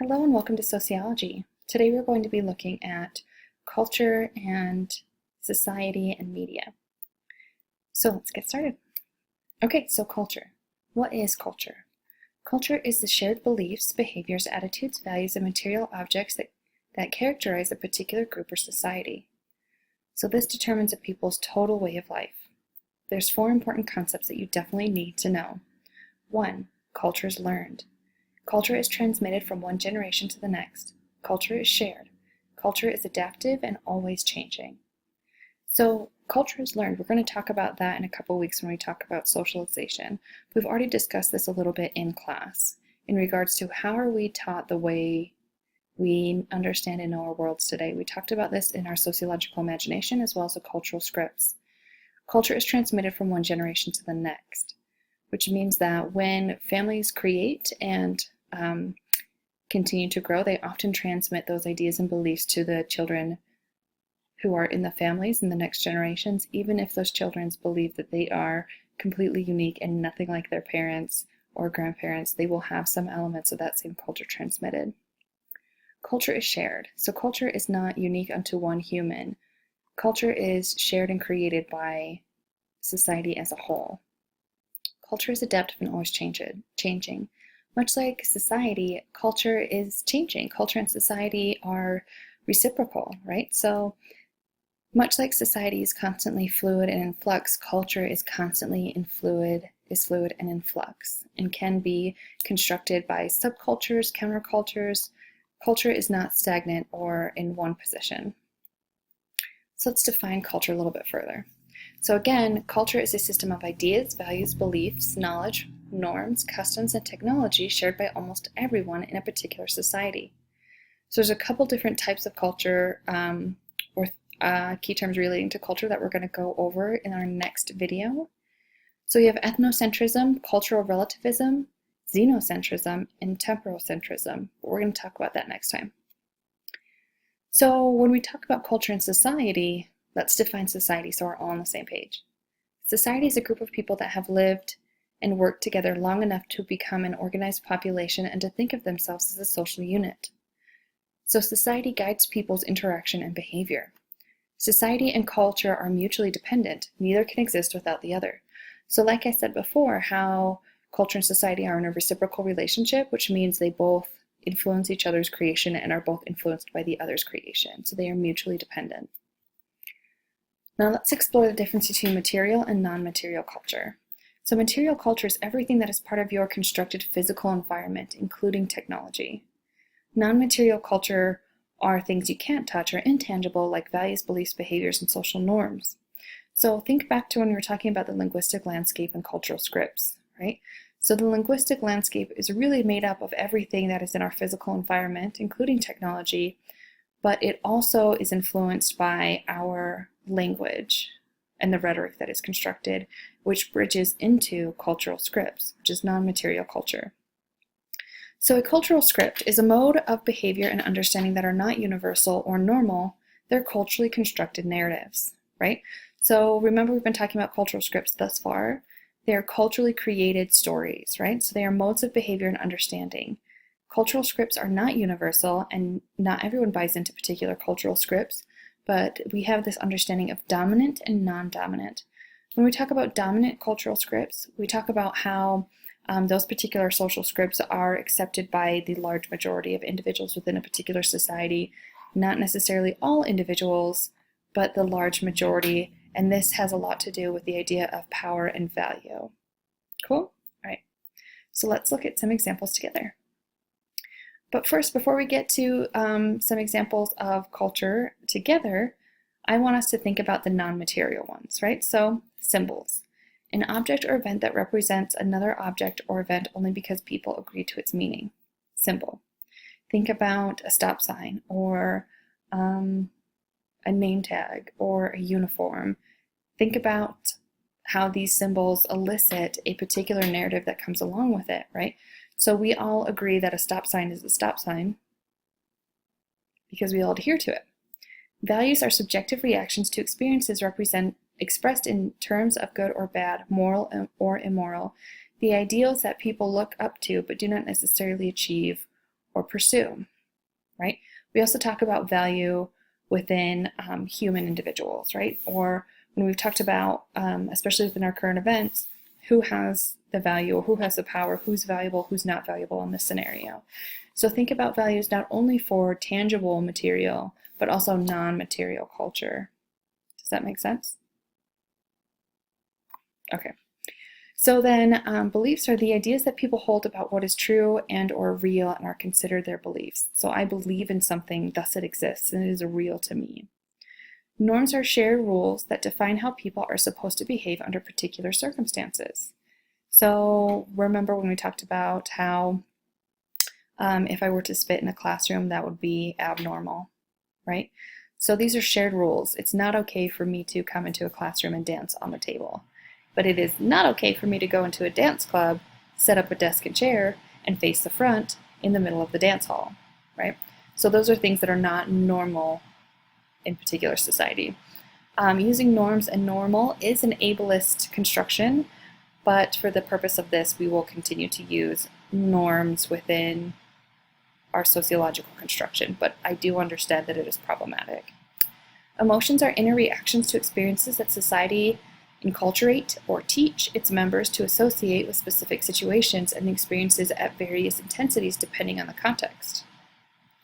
Hello and welcome to Sociology. Today we're going to be looking at culture and society and media. So let's get started. Okay, so culture. What is culture? Culture is the shared beliefs, behaviors, attitudes, values, and material objects that characterize a particular group or society. So this determines a people's total way of life. There's 4 important concepts that you definitely need to know. 1. Culture is learned. Culture is transmitted from one generation to the next. Culture is shared. Culture is adaptive and always changing. So culture is learned. We're going to talk about that in a couple weeks when we talk about socialization. We've already discussed this a little bit in class in regards to how are we taught the way we understand and know our worlds today. We talked about this in our sociological imagination as well as the cultural scripts. Culture is transmitted from one generation to the next, which means that when families create and continue to grow, they often transmit those ideas and beliefs to the children who are in the families in the next generations, even if those children believe that they are completely unique and nothing like their parents or grandparents. They will have some elements of that same culture transmitted. Culture is shared. So culture is not unique unto one human. Culture is shared and created by society as a whole. Culture is adaptive and always changing. Much like society, culture is changing. Culture and society are reciprocal, right? So much like society is constantly fluid and in flux, culture is constantly fluid and in flux, and can be constructed by subcultures, countercultures. Culture is not stagnant or in one position. So let's define culture a little bit further. So again, culture is a system of ideas, values, beliefs, knowledge, norms, customs, and technology shared by almost everyone in a particular society. So there's a couple different types of culture or key terms relating to culture that we're going to go over in our next video. So you have ethnocentrism, cultural relativism, xenocentrism, and temporocentrism. We're going to talk about that next time. So when we talk about culture and society, let's define society so we're all on the same page. Society is a group of people that have lived and worked together long enough to become an organized population and to think of themselves as a social unit. So society guides people's interaction and behavior. Society and culture are mutually dependent. Neither can exist without the other. So like I said before, how culture and society are in a reciprocal relationship, which means they both influence each other's creation and are both influenced by the other's creation. So they are mutually dependent. Now let's explore the difference between material and non-material culture. So material culture is everything that is part of your constructed physical environment, including technology. Non-material culture are things you can't touch or intangible, like values, beliefs, behaviors, and social norms. So think back to when we were talking about the linguistic landscape and cultural scripts, right? So the linguistic landscape is really made up of everything that is in our physical environment, including technology, but it also is influenced by our language and the rhetoric that is constructed, which bridges into cultural scripts, which is non-material culture. So a cultural script is a mode of behavior and understanding that are not universal or normal. They're culturally constructed narratives, right? So remember, we've been talking about cultural scripts thus far. They are culturally created stories, right? So they are modes of behavior and understanding. Cultural scripts are not universal, and not everyone buys into particular cultural scripts, but we have this understanding of dominant and non-dominant. When we talk about dominant cultural scripts, we talk about how those particular social scripts are accepted by the large majority of individuals within a particular society, not necessarily all individuals, but the large majority, and this has a lot to do with the idea of power and value. Cool? All right. So let's look at some examples together. But first, before we get to some examples of culture together, I want us to think about the non-material ones, right? So symbols. An object or event that represents another object or event only because people agree to its meaning. Symbol. Think about a stop sign or a name tag or a uniform. Think about how these symbols elicit a particular narrative that comes along with it, right? So we all agree that a stop sign is a stop sign because we all adhere to it. Values are subjective reactions to experiences expressed in terms of good or bad, moral or immoral, the ideals that people look up to but do not necessarily achieve or pursue, right? We also talk about value within human individuals, right? Or when we've talked about, especially within our current events, who has the value or who has the power, who's valuable, who's not valuable in this scenario. So think about values not only for tangible material, but also non-material culture. Does that make sense? Okay. So then beliefs are the ideas that people hold about what is true and or real and are considered their beliefs. So I believe in something, thus it exists, and it is real to me. Norms are shared rules that define how people are supposed to behave under particular circumstances. So remember when we talked about how if I were to spit in a classroom, that would be abnormal, right? So these are shared rules. It's not okay for me to come into a classroom and dance on the table. But it is not okay for me to go into a dance club, set up a desk and chair, and face the front in the middle of the dance hall, right? So those are things that are not normal in particular society. Using norms and normal is an ableist construction, but for the purpose of this, we will continue to use norms within our sociological construction, but I do understand that it is problematic. Emotions are inner reactions to experiences that society enculturate or teach its members to associate with specific situations and experiences at various intensities depending on the context.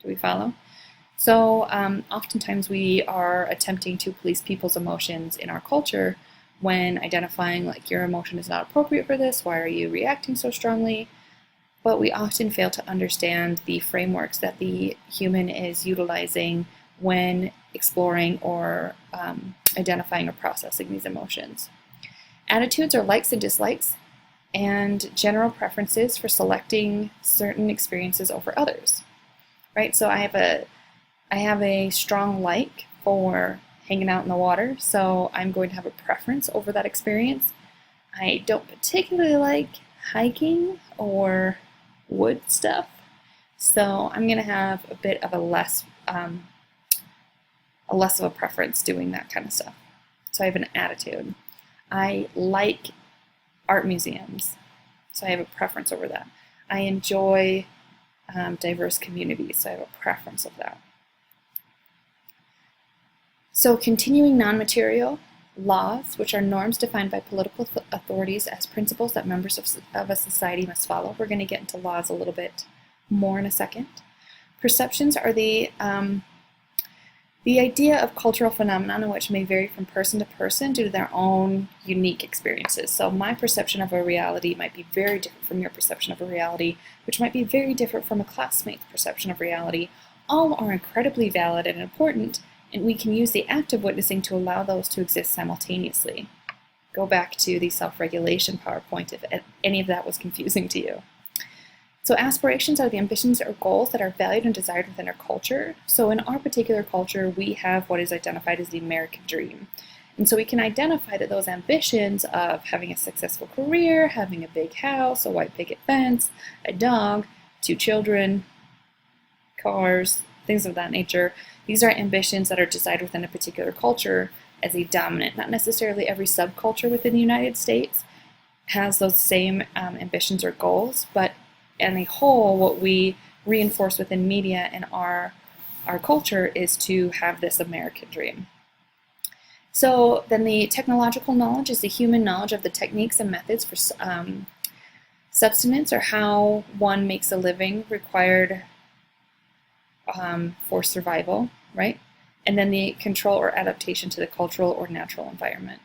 Do we follow? So oftentimes we are attempting to police people's emotions in our culture when identifying like your emotion is not appropriate for this, why are you reacting so strongly? But we often fail to understand the frameworks that the human is utilizing when exploring or identifying or processing these emotions. Attitudes are likes and dislikes and general preferences for selecting certain experiences over others, right? So I have a strong like for hanging out in the water, so I'm going to have a preference over that experience. I don't particularly like hiking or wood stuff, so I'm going to have a bit of a less of a preference doing that kind of stuff. So I have an attitude. I like art museums, so I have a preference over that. I enjoy diverse communities, so I have a preference of that. So continuing non-material laws, which are norms defined by political authorities as principles that members of a society must follow. We're going to get into laws a little bit more in a second. Perceptions are the idea of cultural phenomenon which may vary from person to person due to their own unique experiences. So my perception of a reality might be very different from your perception of a reality, which might be very different from a classmate's perception of reality. All are incredibly valid and important, and we can use the act of witnessing to allow those to exist simultaneously. Go back to the self-regulation PowerPoint if any of that was confusing to you. So aspirations are the ambitions or goals that are valued and desired within our culture. So in our particular culture, we have what is identified as the American dream. And so we can identify that those ambitions of having a successful career, having a big house, a white picket fence, a dog, 2 children, cars, things of that nature, these are ambitions that are desired within a particular culture as a dominant. Not necessarily every subculture within the United States has those same ambitions or goals, but in a whole, what we reinforce within media and our culture is to have this American dream. So then the technological knowledge is the human knowledge of the techniques and methods for subsistence or how one makes a living required for survival, right? And then the control or adaptation to the cultural or natural environment.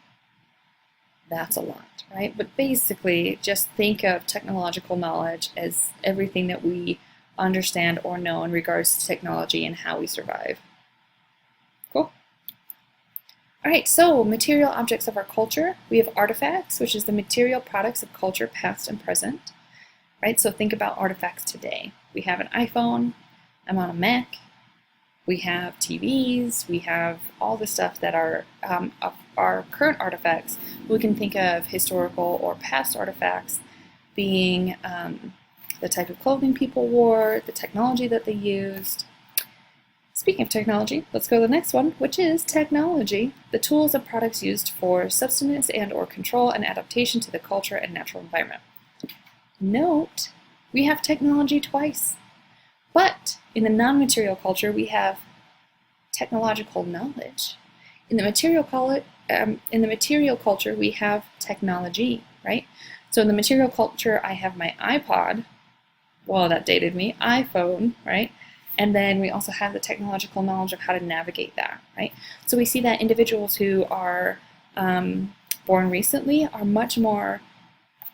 That's a lot, right? But basically, just think of technological knowledge as everything that we understand or know in regards to technology and how we survive. Cool. All right, so material objects of our culture. We have artifacts, which is the material products of culture, past and present, right? So think about artifacts today. We have an iPhone. I'm on a Mac. We have TVs, we have all the stuff that are our current artifacts. We can think of historical or past artifacts being the type of clothing people wore, the technology that they used. Speaking of technology, let's go to the next one, which is technology, the tools and products used for subsistence and or control and adaptation to the culture and natural environment. Note, we have technology twice. But in the non-material culture, we have technological knowledge. In the material culture, we have technology, right? So in the material culture, I have my iPod. Well, that dated me. iPhone, right? And then we also have the technological knowledge of how to navigate that, right? So we see that individuals who are born recently are much more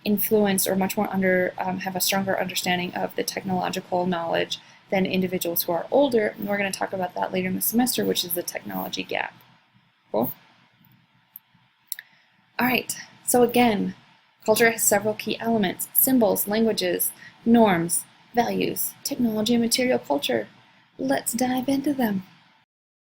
influenced or much more have a stronger understanding of the technological knowledge than individuals who are older. And we're going to talk about that later in the semester, which is the technology gap. Cool? All right, so again, culture has several key elements: symbols, languages, norms, values, technology, and material culture. Let's dive into them.